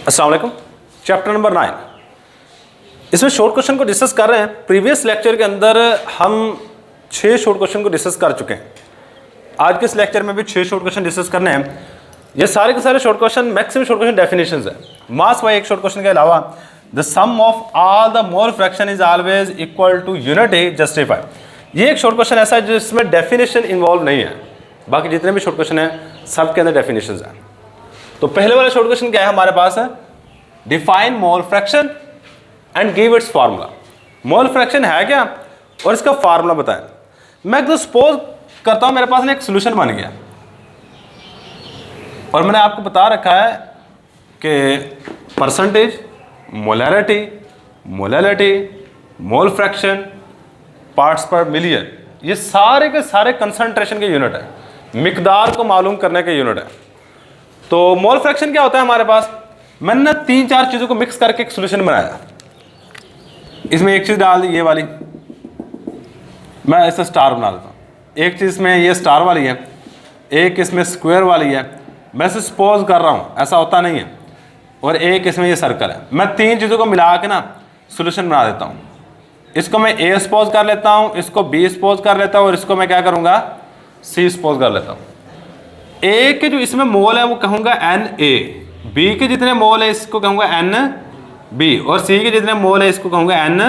अस्सलाम वालेकुम। Chapter number 9, इसमें शॉर्ट क्वेश्चन को डिस्कस कर रहे हैं। प्रीवियस लेक्चर के अंदर हम 6 शॉर्ट क्वेश्चन को डिस्कस कर चुके हैं। आज के इस लेक्चर में भी 6 शॉर्ट क्वेश्चन डिस्कस करने हैं। ये सारे के सारे short question, maximum short question definitions है। मास बाय एक शॉर्ट क्वेश्चन के अलावा the sum of all the mole fraction is always equal to unity justify. ये एक शॉर्ट क्वेश्चन ऐसा है जिसमें डेफिनेशन इन्वॉल्व नहीं है। बाकी जितने भी शॉर्ट क्वेश्चन हैं सब के अंदर डेफिनेशंस हैं। तो पहले वाला शॉर्ट क्वेश्चन क्या है हमारे पास है, define mole fraction and give its formula. Mole fraction है क्या और इसका फार्मूला बताएं। मैं तो सपोज करता हूं मेरे पास ना एक सोल्यूशन बन गया और मैंने आपको बता रखा है कि percentage, molarity, mole fraction, parts पर मिलियन, ये सारे के सारे कंसंट्रेशन के यूनिट है, मिकदार को मालूम करने के यूनिट है। तो मोल फ्रैक्शन क्या होता है हमारे पास, मैंने ना 3-4 चीज़ों को मिक्स करके एक सोल्यूशन बनाया। इसमें एक चीज़ डाल दी ये वाली, मैं इसे स्टार बना देता हूँ। एक चीज़ में ये स्टार वाली है, एक इसमें स्क्वायर वाली है। मैं इसे सपोज कर रहा हूँ, ऐसा होता नहीं है। और एक इसमें ये सर्कल है। मैं 3 चीज़ों को मिला के ना सोल्यूशन बना देता हूँ। इसको मैं ए सपोज कर लेता हूँ, इसको बी सपोज कर लेता हूँ और इसको मैं क्या करूँगा, सी सपोज कर लेता हूँ। ए के जो इसमें मोल है वो कहूँगा एन ए, बी के जितने मोल है इसको कहूँगा एन बी, और सी के जितने मोल है इसको कहूँगा एन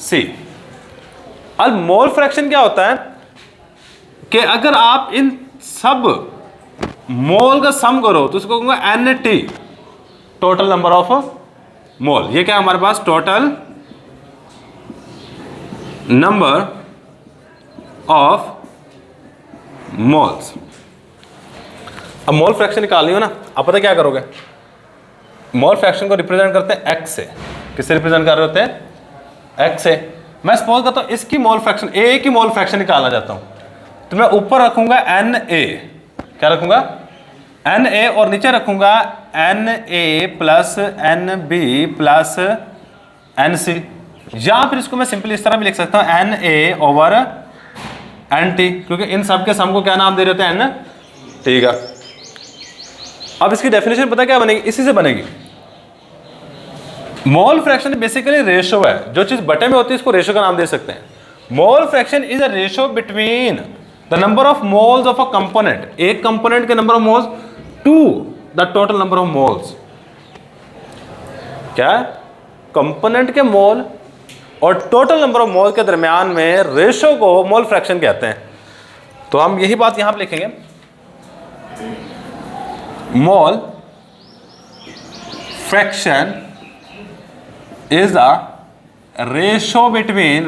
सी। अब मोल फ्रैक्शन क्या होता है कि अगर आप इन सब मोल का सम करो तो उसको कहूँगा N T, total number of mole. ये क्या है हमारे पास, टोटल नंबर ऑफ मोल्स। अब मोल फ्रैक्शन निकालनी हो ना, आप पता क्या करोगे, मोल फ्रैक्शन को रिप्रेजेंट करते हैं एक्स से। किससे रिप्रेजेंट कर रहे होते हैं, एक्स से। मैं सपोज करता हूँ इसकी मोल फ्रैक्शन, ए की मोल फ्रैक्शन निकालना चाहता हूँ, तो मैं ऊपर रखूंगा एन ए, क्या रखूंगा, एन ए, और नीचे रखूंगा N A plus N B plus N C. या फिर इसको मैं सिंपली इस तरह भी लिख सकता हूँ, N A over N T, क्योंकि इन सब के सम को क्या नाम दे रहे होते हैं, एन। ठीक है, अब इसकी डेफिनेशन पता क्या बनेगी, इसी से बनेगी। मोल फ्रैक्शन बेसिकली रेशो है, जो चीज बटे में होती है इसको रेशो का नाम दे सकते हैं। Mole fraction is a ratio between the number of moles of a component, एक कंपोनेंट के number of moles to the total number of moles. क्या है, कंपोनेंट के मोल और टोटल नंबर ऑफ मोल के दरमियान में रेशो को मोल फ्रैक्शन कहते हैं। तो हम यही बात यहां पर लिखेंगे, mole fraction is the ratio between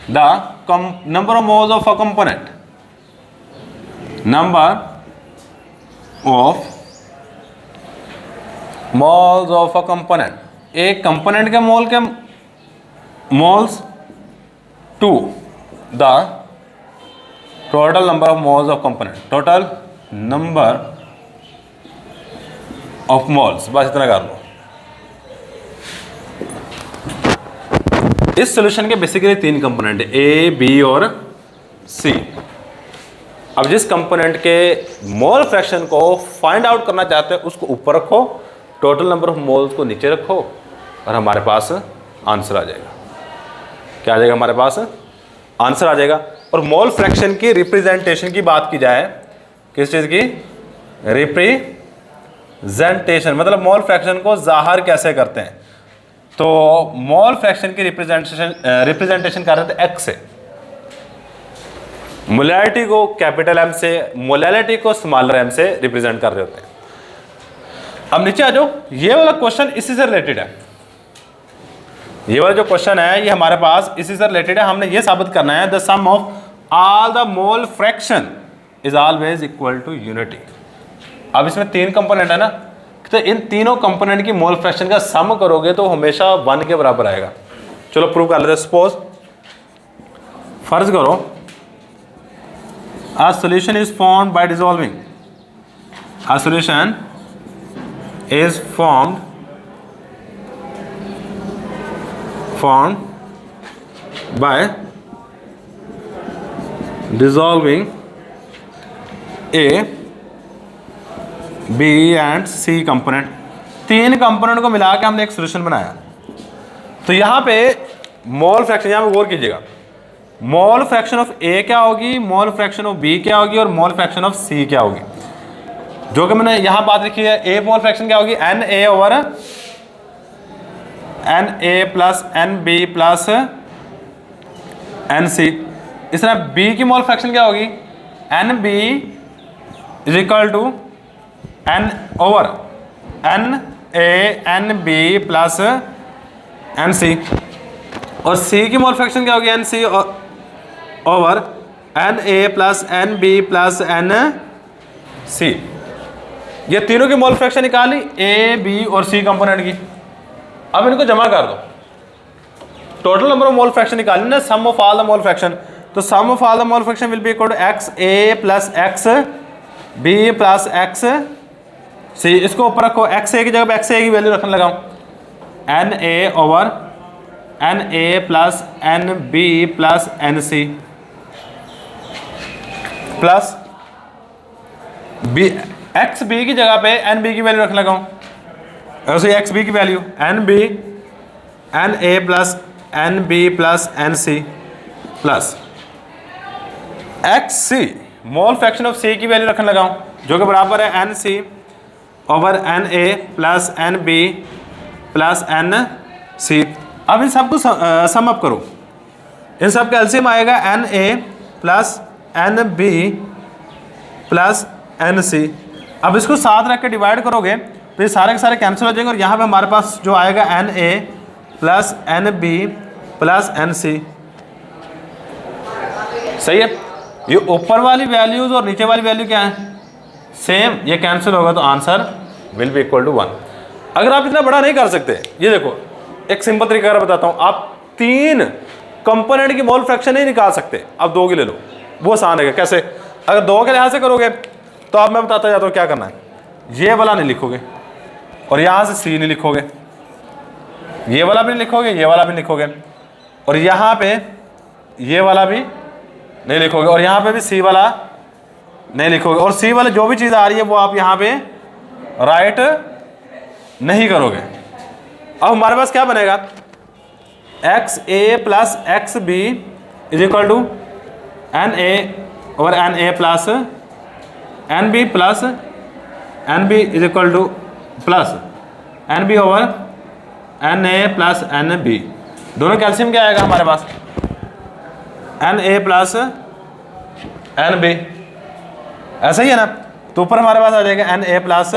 the number of moles of a component, number of moles of a component, एक कंपोनेंट के मोल के moles to the total number of moles of component, total number of moles. बस इतना कर लो। इस solution के basically 3 component, ए, B और सी। अब जिस कंपोनेंट के मोल फ्रैक्शन को फाइंड आउट करना चाहते हैं उसको ऊपर रखो, टोटल नंबर ऑफ मोल्स को नीचे रखो और हमारे पास आंसर आ जाएगा। क्या आ जाएगा, हमारे पास आंसर आ जाएगा। और मोल फ्रैक्शन की रिप्रेजेंटेशन की बात की जाए, किस चीज़ की, रिप्रेजेंटेशन, मतलब मोल फ्रैक्शन को जाहिर कैसे करते हैं। तो मोल फ्रैक्शन की रिप्रेजेंटेशन कर रहे थे एक्स से, मोलैरिटी को कैपिटल एम से, मोलैरिटी को स्मॉलर एम से रिप्रेजेंट कर रहे होते हैं। अब नीचे आ जाओ, ये वाला क्वेश्चन इसी से रिलेटेड है। ये वाला जो क्वेश्चन है ये हमारे पास इसी से रिलेटेड है। हमने ये साबित करना है, the sum of all the mole fraction is always equal to unity. अब इसमें 3 कंपोनेंट है ना, तो इन तीनों कंपोनेंट की मोल फ्रैक्शन का सम करोगे तो हमेशा 1 के बराबर आएगा। चलो प्रूव कर लेते हैं। सपोज फर्ज करो a solution is formed by dissolving, a solution is formed by dissolving a B and C component, तीन कंपोनेंट को मिला के हमने एक सोल्यूशन बनाया। तो यहाँ पे मोल फ्रैक्शन, यहाँ पे गौर कीजिएगा, मोल फ्रैक्शन ऑफ ए क्या होगी, मोल फ्रैक्शन ऑफ बी क्या होगी और मोल फ्रैक्शन ऑफ सी क्या होगी। जो कि मैंने यहाँ बात लिखी है, ए मोल फ्रैक्शन क्या होगी, N A over N A plus N B plus N C. इस तरह बी की मोल फ्रैक्शन क्या होगी, N B is equal to N over N A N B plus N C. और सी की मोल फ्रैक्शन क्या होगी, N C over N A plus N B plus N C. ये तीनों की मोल फ्रैक्शन निकाली, ए बी और सी component की। अब इनको जमा कर दो, total number of mole fraction निकालनी ना, sum of all the mole fraction. तो sum of all the mole fraction will be equal to X A plus X B plus X C. इसको ऊपर रखो, एक्स ए की जगह एक्स ए की value रखने लगाऊं, N A over N A plus N B plus N C plus B, X B की जगह पे एन बी की वैल्यू रखने लगाऊं, ऐसे एक्स बी की value N B N A plus N B plus N C plus X C mole fraction of C की value रखने लगाऊं, जो कि बराबर है N C over N A plus N B plus N C. अब इन सबको सम अप करो, इन सब का एलसीएम आएगा N A plus N B plus N C. अब इसको साथ रख के डिवाइड करोगे तो ये सारे के सारे कैंसिल हो जाएंगे और यहाँ पे हमारे पास जो आएगा N A plus N B plus N C. सही है, ये ऊपर वाली वैल्यूज और नीचे वाली वैल्यू क्या है, सेम, ये कैंसिल होगा तो answer will be equal to 1। अगर आप इतना बड़ा नहीं कर सकते, ये देखो एक सिंपल तरीका बताता हूँ, आप तीन कंपोनेंट की मोल फ्रैक्शन नहीं निकाल सकते, आप दो की ले लो, वो आसान है। कैसे, अगर दो के लिहाज से करोगे तो अब मैं बताता जाता हूँ क्या करना है, ये वाला नहीं लिखोगे और यहाँ से सी नहीं लिखोगे, ये वाला भी नहीं लिखोगे, ये वाला भी नहीं लिखोगे और यहाँ पे ये वाला भी नहीं लिखोगे और यहाँ पे भी सी वाला नहीं लिखोगे, और सी वाले जो भी चीज़ आ रही है वो आप यहाँ पे राइट नहीं करोगे। अब हमारे पास क्या बनेगा, X A plus X B is equal to N A over N A plus N B plus N B is equal to plus N B over N A plus N B. दोनों calcium क्या आएगा हमारे पास, N A plus N B, ऐसा ही है ना। तो ऊपर हमारे पास आ जाएगा N A plus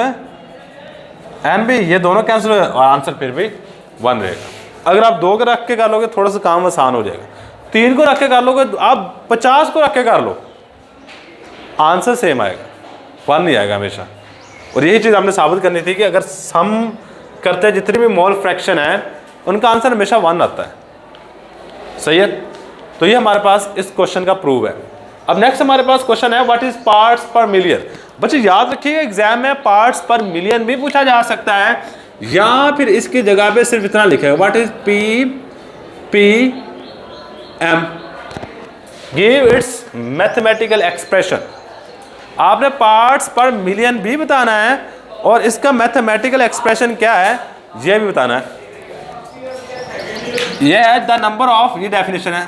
N B, ये दोनों कैंसिल हो और आंसर फिर भी 1 रहेगा। अगर आप दो को रख के कर लोगे थोड़ा सा काम आसान हो जाएगा, तीन को रख के कर लोगे, आप 50 को रख के कर लो, आंसर सेम आएगा, 1 नहीं आएगा हमेशा। और यही चीज़ हमने साबित करनी थी कि अगर सम करते हैं जितनी भी मोल फ्रैक्शन है उनका आंसर हमेशा 1 आता है। सही है, तो ये हमारे पास इस क्वेश्चन का प्रूव है। अब नेक्स्ट हमारे पास क्वेश्चन है व्हाट इज पार्ट्स पर मिलियन। बच्चे याद रखिएगा एग्जाम में पार्ट्स पर मिलियन भी पूछा जा सकता है, या फिर इसकी जगह पे सिर्फ इतना लिखेगा what is P P M, give its mathematical expression. आपने पार्ट्स पर मिलियन भी बताना है और इसका मैथमेटिकल एक्सप्रेशन क्या है यह भी बताना है। यह है द नंबर ऑफ, ये डेफिनेशन है,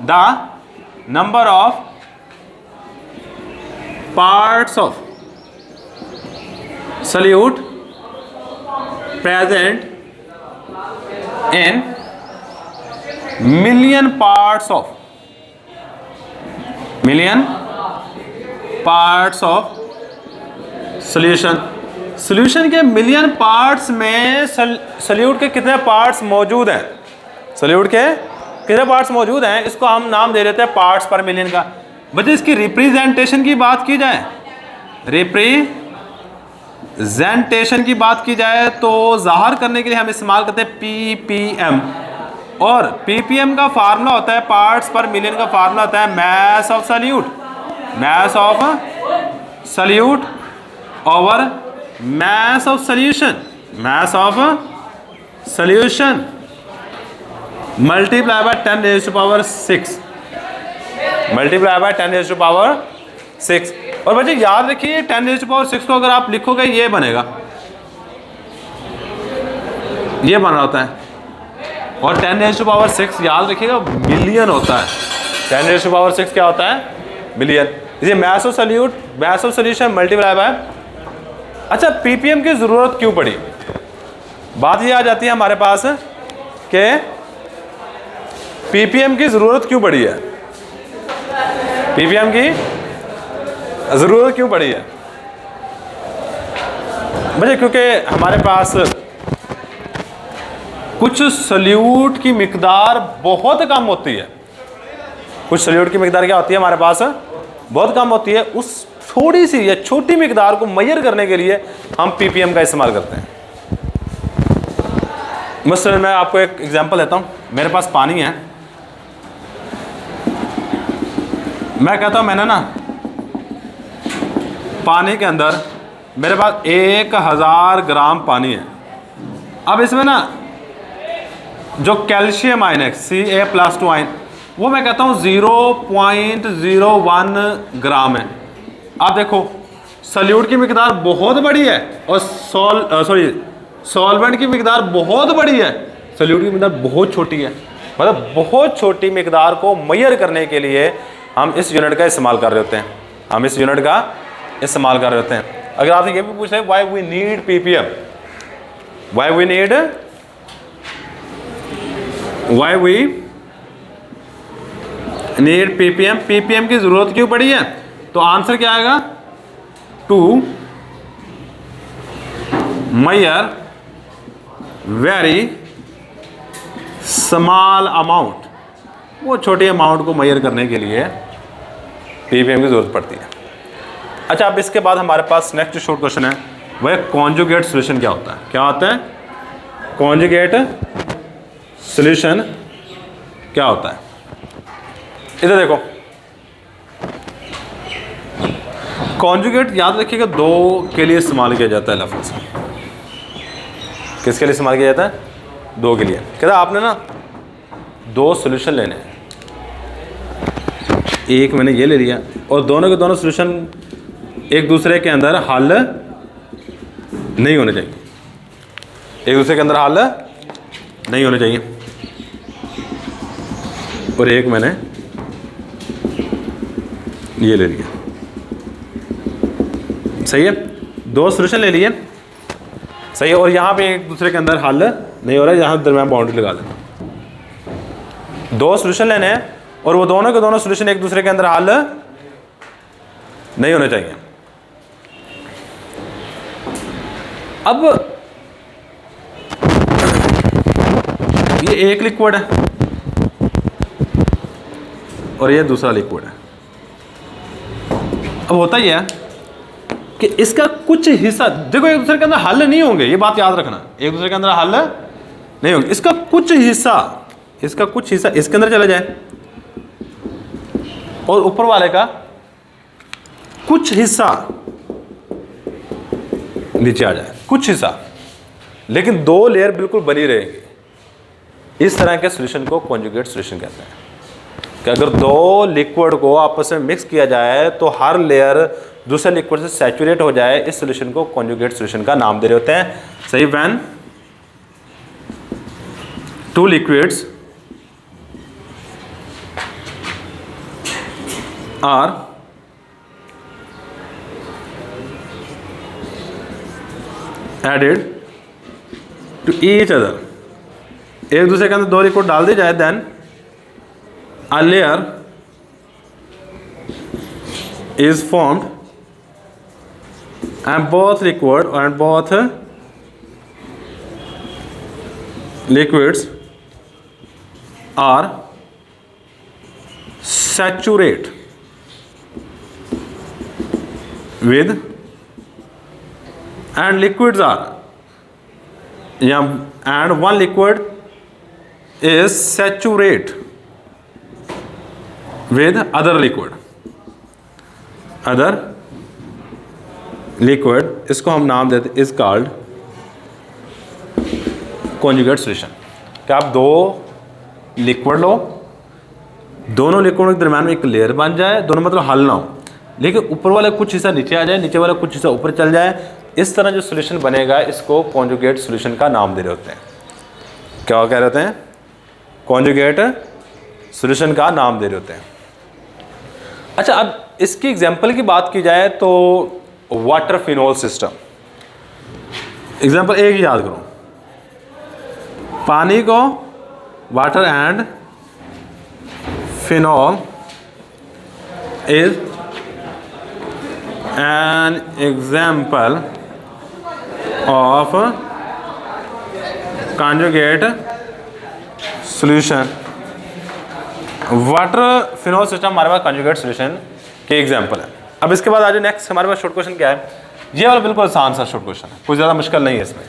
the number of parts of solute present in million parts of, million parts of solution. Solution के मिलियन पार्ट्स में सल्यूट के कितने पार्ट्स मौजूद हैं, सल्यूट के कितने पार्ट्स मौजूद हैं, इसको हम नाम दे देते हैं पार्ट्स पर मिलियन का। बच्चे इसकी रिप्रेजेंटेशन की बात की जाए, रिप्रेजेंटेशन की बात की जाए तो ज़ाहिर करने के लिए हम इस्तेमाल करते हैं पीपीएम, और पीपीएम का फार्मूला होता है, पार्ट्स पर मिलियन का फार्मूला होता है mass of solute, mass of solute over mass of solution, mass of solution multiply by 10⁻⁶, multiply by 10⁻⁶। और बच्चे याद रखिए 10⁶ को अगर आप लिखोगे ये बनेगा, ये बन रहा होता है। और 10⁶ याद रखिएगा मिलियन होता है। 10⁶ क्या होता है? मिलियन। ये maths of solution multiply by. अच्छा, पीपीएम की ज़रूरत क्यों पड़ी? बात ये आ जाती है हमारे पास कि पीपीएम की ज़रूरत क्यों पड़ी है? पीपीएम की ज़रूरत क्यों पड़ी है बच्चे? क्योंकि हमारे पास कुछ सल्यूट की मिकदार बहुत कम होती है। कुछ सल्यूट की मिकदार क्या होती है हमारे पास? बहुत कम होती है। उस थोड़ी सी या छोटी मिकदार को मेजर करने के लिए हम पीपीएम का इस्तेमाल करते हैं। मसलन मैं आपको एक एग्जांपल देता हूँ। मेरे पास पानी है, मैं कहता हूँ मैंने ना पानी के अंदर मेरे पास 1000 ग्राम पानी है। अब इसमें ना जो कैल्शियम आयन है Ca+2 आयन, वो मैं कहता हूँ 0.01 ग्राम है। आप देखो सल्यूट की मिकदार बहुत बड़ी है और सॉल्वेंट की मिकदार बहुत बड़ी है, सल्यूट की मिकदार बहुत छोटी है। मतलब बहुत छोटी मिकदार को मेजर करने के लिए हम इस यूनिट का इस्तेमाल कर रहे होते हैं। हम इस यूनिट का इस्तेमाल कर रहे होते हैं। अगर आपसे ये भी पूछ रहे why we need PPM, why we need PPM, PPM की जरूरत क्यों पड़ी है? तो आंसर क्या आएगा? To measure very small amount, वो छोटे अमाउंट को मेजर करने के लिए पीपीएम की जरूरत पड़ती है। अच्छा, अब इसके बाद हमारे पास नेक्स्ट शॉर्ट क्वेश्चन है, वह कॉन्जुगेट सॉल्यूशन क्या होता है? क्या होता है कॉन्जुगेट सॉल्यूशन? क्या होता है? इधर देखो, कॉन्जुगेट याद रखिएगा दो के लिए इस्तेमाल किया जाता है लफ्ज़। किसके लिए इस्तेमाल किया जाता है? दो के लिए। कहता आपने ना दो सॉल्यूशन लेने हैं, एक मैंने ये ले लिया और दोनों के दोनों सॉल्यूशन एक दूसरे के अंदर हल नहीं होने चाहिए, एक दूसरे के अंदर हल नहीं होने चाहिए। और एक मैंने ये ले लिया, सही है, दो सॉल्यूशन ले लिए, सही है। और यहाँ पे एक दूसरे के अंदर हल नहीं हो रहा है, यहाँ दरम्यान बाउंड्री लगा दें। दो सॉल्यूशन लेने हैं और वो दोनों के दोनों सॉल्यूशन एक दूसरे के अंदर हल नहीं होने चाहिए। अब ये एक लिक्विड है और ये दूसरा लिक्विड है। अब होता ही है कि इसका कुछ हिस्सा देखो एक दूसरे के अंदर हल नहीं होंगे, ये बात याद रखना, एक दूसरे के अंदर हल नहीं होंगे। इसका कुछ हिस्सा इसके अंदर चला जाए और ऊपर वाले का कुछ हिस्सा नीचे आ जाए, कुछ हिस्सा, लेकिन दो लेयर बिल्कुल बनी रहेगी। इस तरह के सॉल्यूशन को कॉन्जुगेट सॉल्यूशन कहते हैं कि अगर दो लिक्विड को आपस में मिक्स किया जाए तो हर लेयर दूसरे लिक्विड से सैचुरेट हो जाए, इस सॉल्यूशन को कॉन्जुगेट सॉल्यूशन का नाम दे रहे होते हैं। सही, when two liquids are added to each other, एक दूसरे के अंदर दो लिक्विड डाल दी जाए, then a layer is formed and both liquids are saturate with and liquids are and one liquid is saturate with other liquid, इसको हम नाम देते इज कॉल्ड कॉन्जुगेट सॉल्यूशन। कि आप दो लिक्विड लो, दोनों लिक्विड के दरम्यान में एक लेयर बन जाए, दोनों मतलब हल ना हो, लेकिन ऊपर वाला कुछ हिस्सा नीचे आ जाए, नीचे वाला कुछ हिस्सा ऊपर चल जाए, इस तरह जो सोल्यूशन बनेगा इसको कॉन्जुगेट सोल्यूशन का नाम दे रहे होते हैं। क्या कह रहे होते हैं? कॉन्जुगेट सोल्यूशन का नाम दे रहे होते हैं। अच्छा, अब इसकी एग्जांपल की बात की जाए तो वाटर फिनोल सिस्टम, एग्जांपल एक ही याद करो, पानी को water and phenol is an example of conjugate solution. Water phenol system हमारे पास कॉन्जुगेट सॉल्यूशन के एग्जांपल है। अब इसके बाद आज नेक्स्ट हमारे पास शॉर्ट क्वेश्चन क्या है, ये वाला बिल्कुल आसान सा शॉर्ट क्वेश्चन है, कुछ ज़्यादा मुश्किल नहीं है इसमें।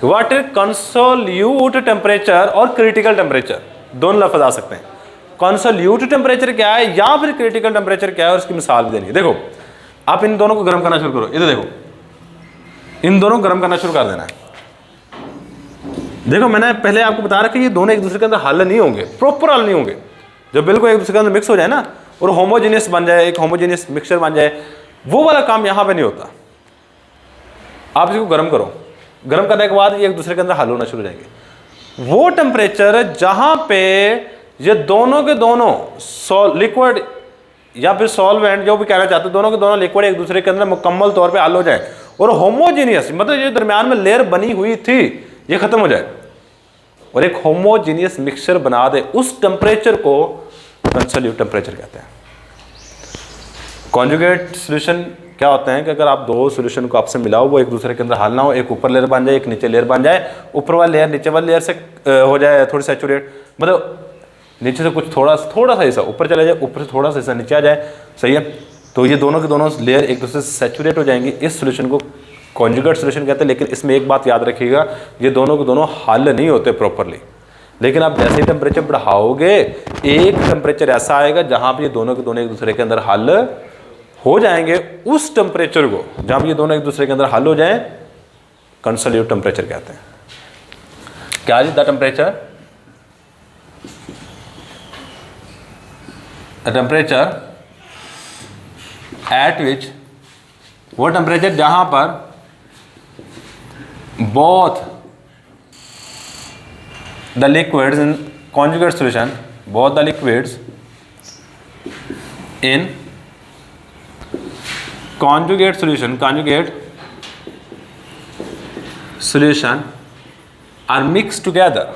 व्हाट इज कंसोल्यूट टेम्परेचर और क्रिटिकल टेम्परेचर, दोनों लफ्ज आ सकते हैं। कंसोल्यूट टेम्परेचर क्या है या फिर क्रिटिकल टेम्परेचर क्या है और उसकी मिसाल भी देनी है। देखो, आप इन दोनों को गर्म करना शुरू करो, इधर देखो, इन दोनों को गर्म करना शुरू कर देना है। देखो, मैंने पहले आपको बता रखा है ये दोनों एक दूसरे के अंदर हल नहीं होंगे, प्रॉपर हल नहीं होंगे। जब बिल्कुल एक दूसरे के अंदर मिक्स हो जाए ना और होमोजेनियस बन जाए, एक होमोजेनियस मिक्सचर बन जाए, वो वाला काम यहाँ पे नहीं होता। आप इसको गर्म करो, गर्म करने के बाद ये एक दूसरे के अंदर हल होना शुरू हो जाएंगे। वो टेम्परेचर जहाँ पे ये दोनों के दोनों लिक्विड या फिर सॉल्वेंट जो भी कहना चाहते हैं, दोनों के दोनों लिक्विड एक दूसरे के अंदर मुकम्मल तौर पे हल हो जाए और होमोजीनियस, मतलब जो दरमियान में लेयर बनी हुई थी ये खत्म हो जाए और एक होमोजीनियस मिक्सचर बना दे, उस टेम्परेचर को कंसोल्यूट टेम्परेचर कहते हैं। कॉन्जुगेट सॉल्यूशन क्या होते हैं कि अगर आप दो सॉल्यूशन को आपसे मिलाओ, वो एक दूसरे के अंदर हल ना हो, एक ऊपर लेयर बन जाए, एक नीचे लेयर बन जाए, ऊपर वाला लेयर नीचे वाली लेयर से हो जाए थोड़ी सैचुरेट, मतलब नीचे से कुछ थोड़ा सा हिस्सा ऊपर चला जाए, ऊपर से थोड़ा सा हिस्सा नीचे आ जाए, सही है। तो ये दोनों के दोनों लेयर एक दूसरे से सैचुरेट हो जाएंगे, इस सॉल्यूशन को कॉन्जुगेट सॉल्यूशन कहते हैं। लेकिन इसमें एक बात याद रखिएगा, ये दोनों के दोनों हल नहीं होते प्रॉपरली। लेकिन आप जैसे ही टेम्परेचर बढ़ाओगे, एक टेम्परेचर ऐसा आएगा जहाँ पर ये दोनों के दोनों एक दूसरे के अंदर हल हो जाएंगे। उस टेम्परेचर को, जहाँ ये दोनों एक दूसरे के अंदर हल हो जाए, कंसोल्यूट टेम्परेचर कहते हैं। क्या जी? The temperature, temperature at which, वो टेम्परेचर जहां पर both the liquids in conjugate solution, both the liquids in conjugate solution are mixed together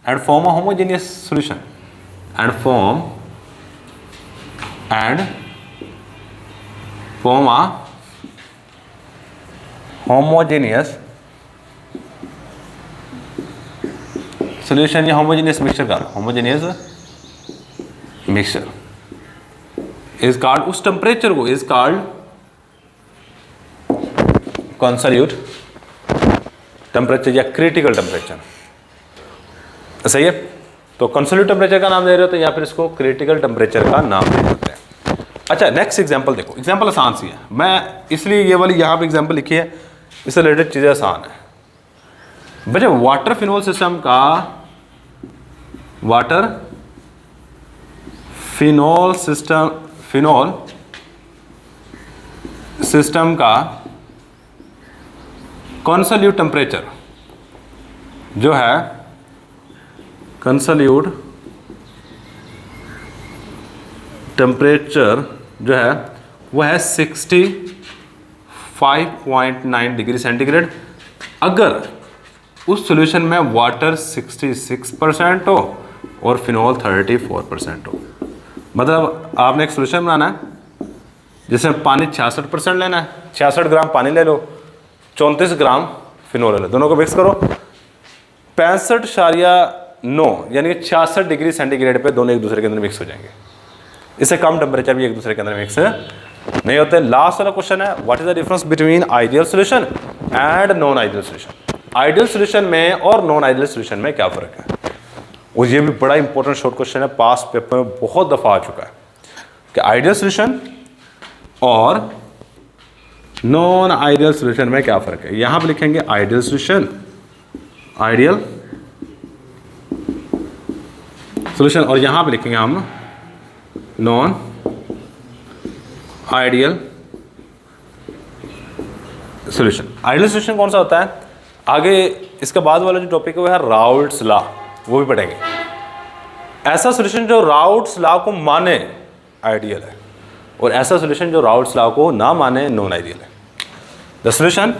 and form a homogeneous solution and form a homogeneous solution या homogeneous mixture का homogeneous mixture is called, उस temperature को is called कंसोल्यूट temperature या critical temperature, सही है। तो कंसोल्यूट temperature का नाम दे रहे होते हैं या फिर इसको क्रिटिकल टेम्परेचर का नाम दे रहे होते हैं। अच्छा, नेक्स्ट एग्जांपल देखो, एग्जांपल आसान सी है, मैं इसलिए ये वाली यहाँ पे एग्जांपल लिखी है, इससे रिलेटेड चीज़ें आसान है बच्चे। वाटर फिनोल सिस्टम का, वाटर फिनोल सिस्टम का कंसोल्यूट टेम्परेचर जो है, कंसोल्यूट टेम्परेचर जो है वो है 65.9 डिग्री सेंटीग्रेड। अगर उस सॉल्यूशन में वाटर 66% हो और फिनोल 34% हो, मतलब आपने एक सॉल्यूशन बनाना है जिसमें पानी 66% लेना है, 66 ग्राम पानी ले लो, 34 ग्राम फिनोल ले लो, दोनों को मिक्स करो, 65.9 यानी कि 66 डिग्री सेंटीग्रेड पे दोनों एक दूसरे के अंदर मिक्स हो जाएंगे। इससे कम टेम्परेचर भी एक दूसरे के अंदर मिक्स नहीं होते। लास्ट वाला क्वेश्चन है, what is the difference between ideal solution and non ideal solution. Ideal solution में और नॉन आइडियल सॉल्यूशन में क्या फ़र्क है, और ये भी बड़ा इंपॉर्टेंट शॉर्ट क्वेश्चन है, पास पेपर में बहुत दफ़ा आ चुका है कि आइडियल सॉल्यूशन और नॉन आइडियल सॉल्यूशन में क्या फ़र्क है। यहाँ पे लिखेंगे आइडियल सॉल्यूशन, आइडियल सोल्यूशन, और यहाँ पे लिखेंगे हम non ideal solution. Ideal solution कौन सा होता है, आगे इसके बाद वाला जो टॉपिक है वो है राउल्ट्स लॉ, वो भी पढ़ेंगे। ऐसा सोल्यूशन जो राउल्ट्स लॉ को माने आइडियल है, और ऐसा सोल्यूशन जो राउल्ट्स लॉ को ना माने नॉन आइडियल है। The solution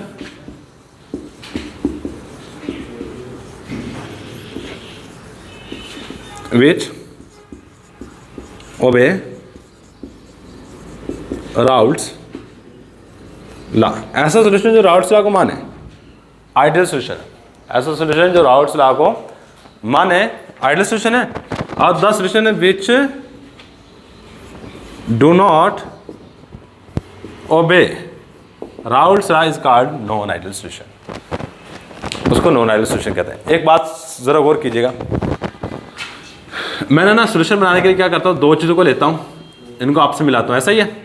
which obey Raoult's law, ऐसा सोल्यूशन जो राउल्ट्स लॉ को माने आइडियल सोल्यूशन है। ऐसा सोल्यूशन जो राउल्ट्स लॉ को माने आइडियल सोल्यूशन है। और द सोल्यूशन है which do not obey Raoult's law is called non ideal solution, उसको नॉन आइडियल सोल्यूशन कहते हैं। एक बात जरा गौर कीजिएगा, मैंने ना सोल्यूशन बनाने के लिए क्या करता हूँ, दो चीज़ों को लेता हूँ, इनको आपसे मिलाता हूँ, ऐसा ही है।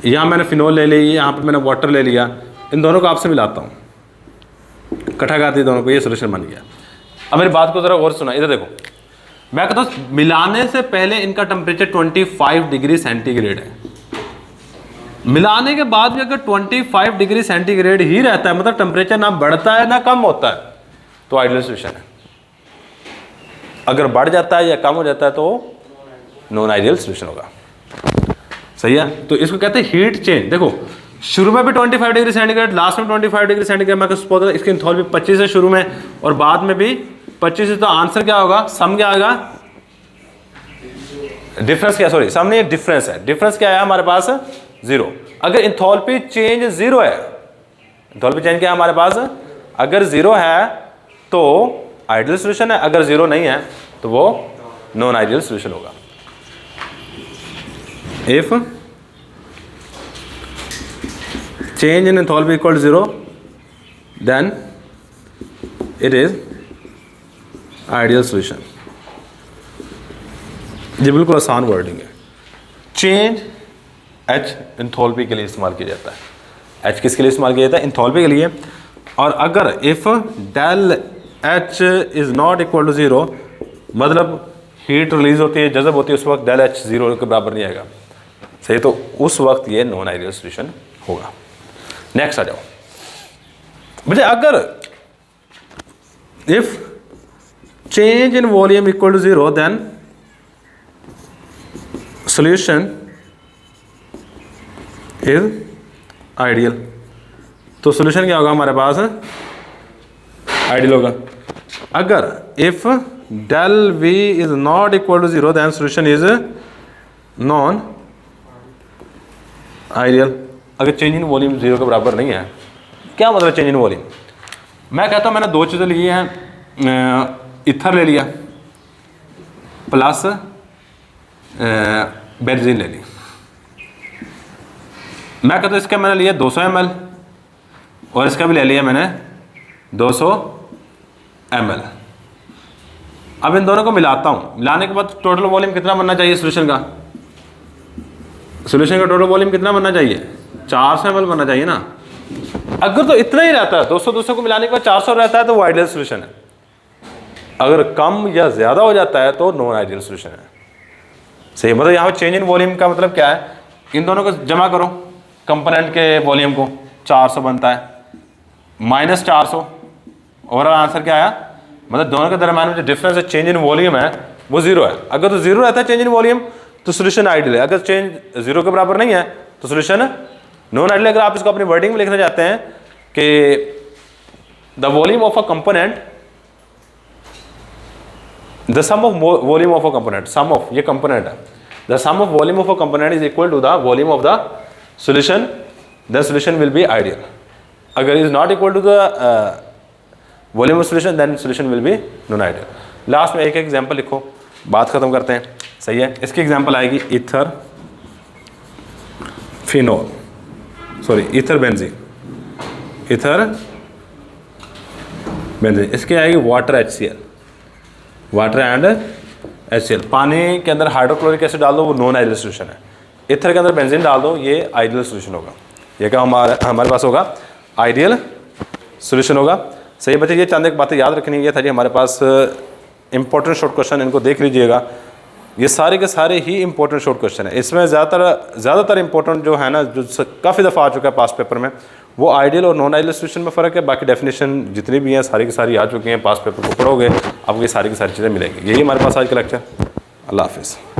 यहाँ मैंने फिनोल ले ली, यहाँ पे मैंने वाटर ले लिया, इन दोनों को आपसे मिलाता हूँ, इकट्ठा कर दिया दोनों को, ये सोल्यूशन बन गया। अब मेरी बात को ज़रा और सुना, इधर देखो, मैं कहता हूँ मिलाने से पहले इनका टेम्परेचर 25 डिग्री सेंटीग्रेड है, मिलाने के बाद भी अगर 25 डिग्री सेंटीग्रेड ही रहता है, मतलब टेम्परेचर ना बढ़ता है ना कम होता है, तो आइडियल सोल्यूशन है। अगर बढ़ जाता है या कम हो जाता है तो नॉन आइडियल सोल्यूशन होगा। सही है, तो इसको कहते हैं हीट चेंज। देखो शुरू में भी 25 डिग्री सेंटीग्रेड, लास्ट में 25 डिग्री सेंटीग्रेड, मैं सपोज इसकी एंथैल्पी 25 है शुरू में और बाद में भी 25 है, तो आंसर क्या होगा, सम क्या होगा, डिफरेंस क्या, सॉरी सम नहीं, डिफरेंस है। डिफरेंस क्या है हमारे पास, 0। अगर एंथैल्पी चेंज 0 है, एंथैल्पी चेंज क्या है हमारे पास, अगर 0 है तो आइडियल सोल्यूशन है, अगर 0 नहीं है तो वो नॉन आइडियल सोल्यूशन होगा। If change in enthalpy equal 0 then it is ideal solution. ये बिल्कुल आसान वर्डिंग है। चेंज एच एंथैल्पी के लिए इस्तेमाल किया जाता है। एच किसके लिए इस्तेमाल किया जाता है, एंथैल्पी के लिए। और अगर if del H is not equal to 0, मतलब हीट रिलीज होती है, जज़ब होती है, उस वक्त डेल एच 0 के बराबर नहीं आएगा। सही, तो उस वक्त ये नॉन आइडियल सोल्यूशन होगा। नेक्स्ट आ जाओ मुझे, अगर if change in volume equal to 0 then solution is ideal, तो सोल्यूशन क्या होगा हमारे पास, आइडियल होगा। अगर if del v is not equal to 0 then solution is non ideal. अगर चेंज इन वॉल्यूम 0 के बराबर नहीं है, क्या मतलब चेंज इन वॉल्यूम, मैं कहता हूँ मैंने दो चीज़ें ली हैं, इथर ले लिया प्लस बेंजीन ले ली। मैं कहता हूँ इसका मैंने लिया 200 ml और इसका भी ले लिया मैंने 200 ml। अब इन दोनों को मिलाता हूँ, मिलाने के बाद टोटल वॉल्यूम कितना बनना चाहिए सोल्यूशन का, सोल्यूशन का टोटल वॉल्यूम कितना बनना चाहिए, 400 ml बनना चाहिए ना। अगर तो इतना ही रहता है, 200 को मिलाने के बाद 400 रहता है, तो वो आइडियल सोल्यूशन है। अगर कम या ज़्यादा हो जाता है तो नॉन आइडियल सोल्यूशन है। सही, मतलब यहाँ पर चेंज इन वॉल्यूम का मतलब क्या है, इन दोनों को जमा करो, कंपोनेंट के वॉल्यूम को, 400 बनता है माइनस 400, ओवरऑल आंसर क्या आया, मतलब दोनों के दरम्यान में जो डिफरेंस है चेंज इन वॉल्यूम है वो 0 है। अगर तो 0 रहता है चेंज इन वॉल्यूम तो सोल्यूशन आइडियल है, अगर चेंज 0 के बराबर नहीं है तो सोल्यूशन नॉन आइडियल। अगर आप इसको अपनी वर्डिंग में लिखना चाहते हैं कि the volume of a component, the sum of volume of a component, sum of, ये कंपोनेंट है, the sum of volume of a component is equal to the volume of the solution, the solution will be ideal. अगर is not equal to the volume of solution then solution will be non ideal. Last में एक example लिखो, बात खत्म करते हैं। सही है, इसकी एग्जांपल आएगी ether phenol, sorry ether benzene, ether benzene. इसकी आएगी water HCl, water and HCl। पानी के अंदर हाइड्रोक्लोरिक एसिड डाल दो, वो नॉन आइडियल सोल्यूशन है। ईथर के अंदर बेंजीन डाल दो, ये आइडियल सोल्यूशन होगा। ये क्या हमारे पास होगा, आइडियल सोल्यूशन होगा। सही बच्चे, ये चंद एक बातें याद रखनी है था जी हमारे पास इंपॉर्टेंट शॉर्ट क्वेश्चन, इनको देख लीजिएगा। ये सारे के सारे ही इंपॉर्टेंट शॉर्ट क्वेश्चन है। इसमें ज़्यादातर इंपॉर्टेंट जो है ना, जो काफ़ी दफ़ा आ चुका है पास पेपर में, वो आइडियल और नॉन आइडियल सिचुएशन में फ़र्क है। बाकी डेफिनेशन जितनी भी हैं सारी की सारी आ चुकी हैं। पास पेपर को पढ़ोगे आपको ये सारी की सारी चीज़ें मिलेंगी। यही हमारे पास आज का लेक्चर। अल्लाह हाफिज़।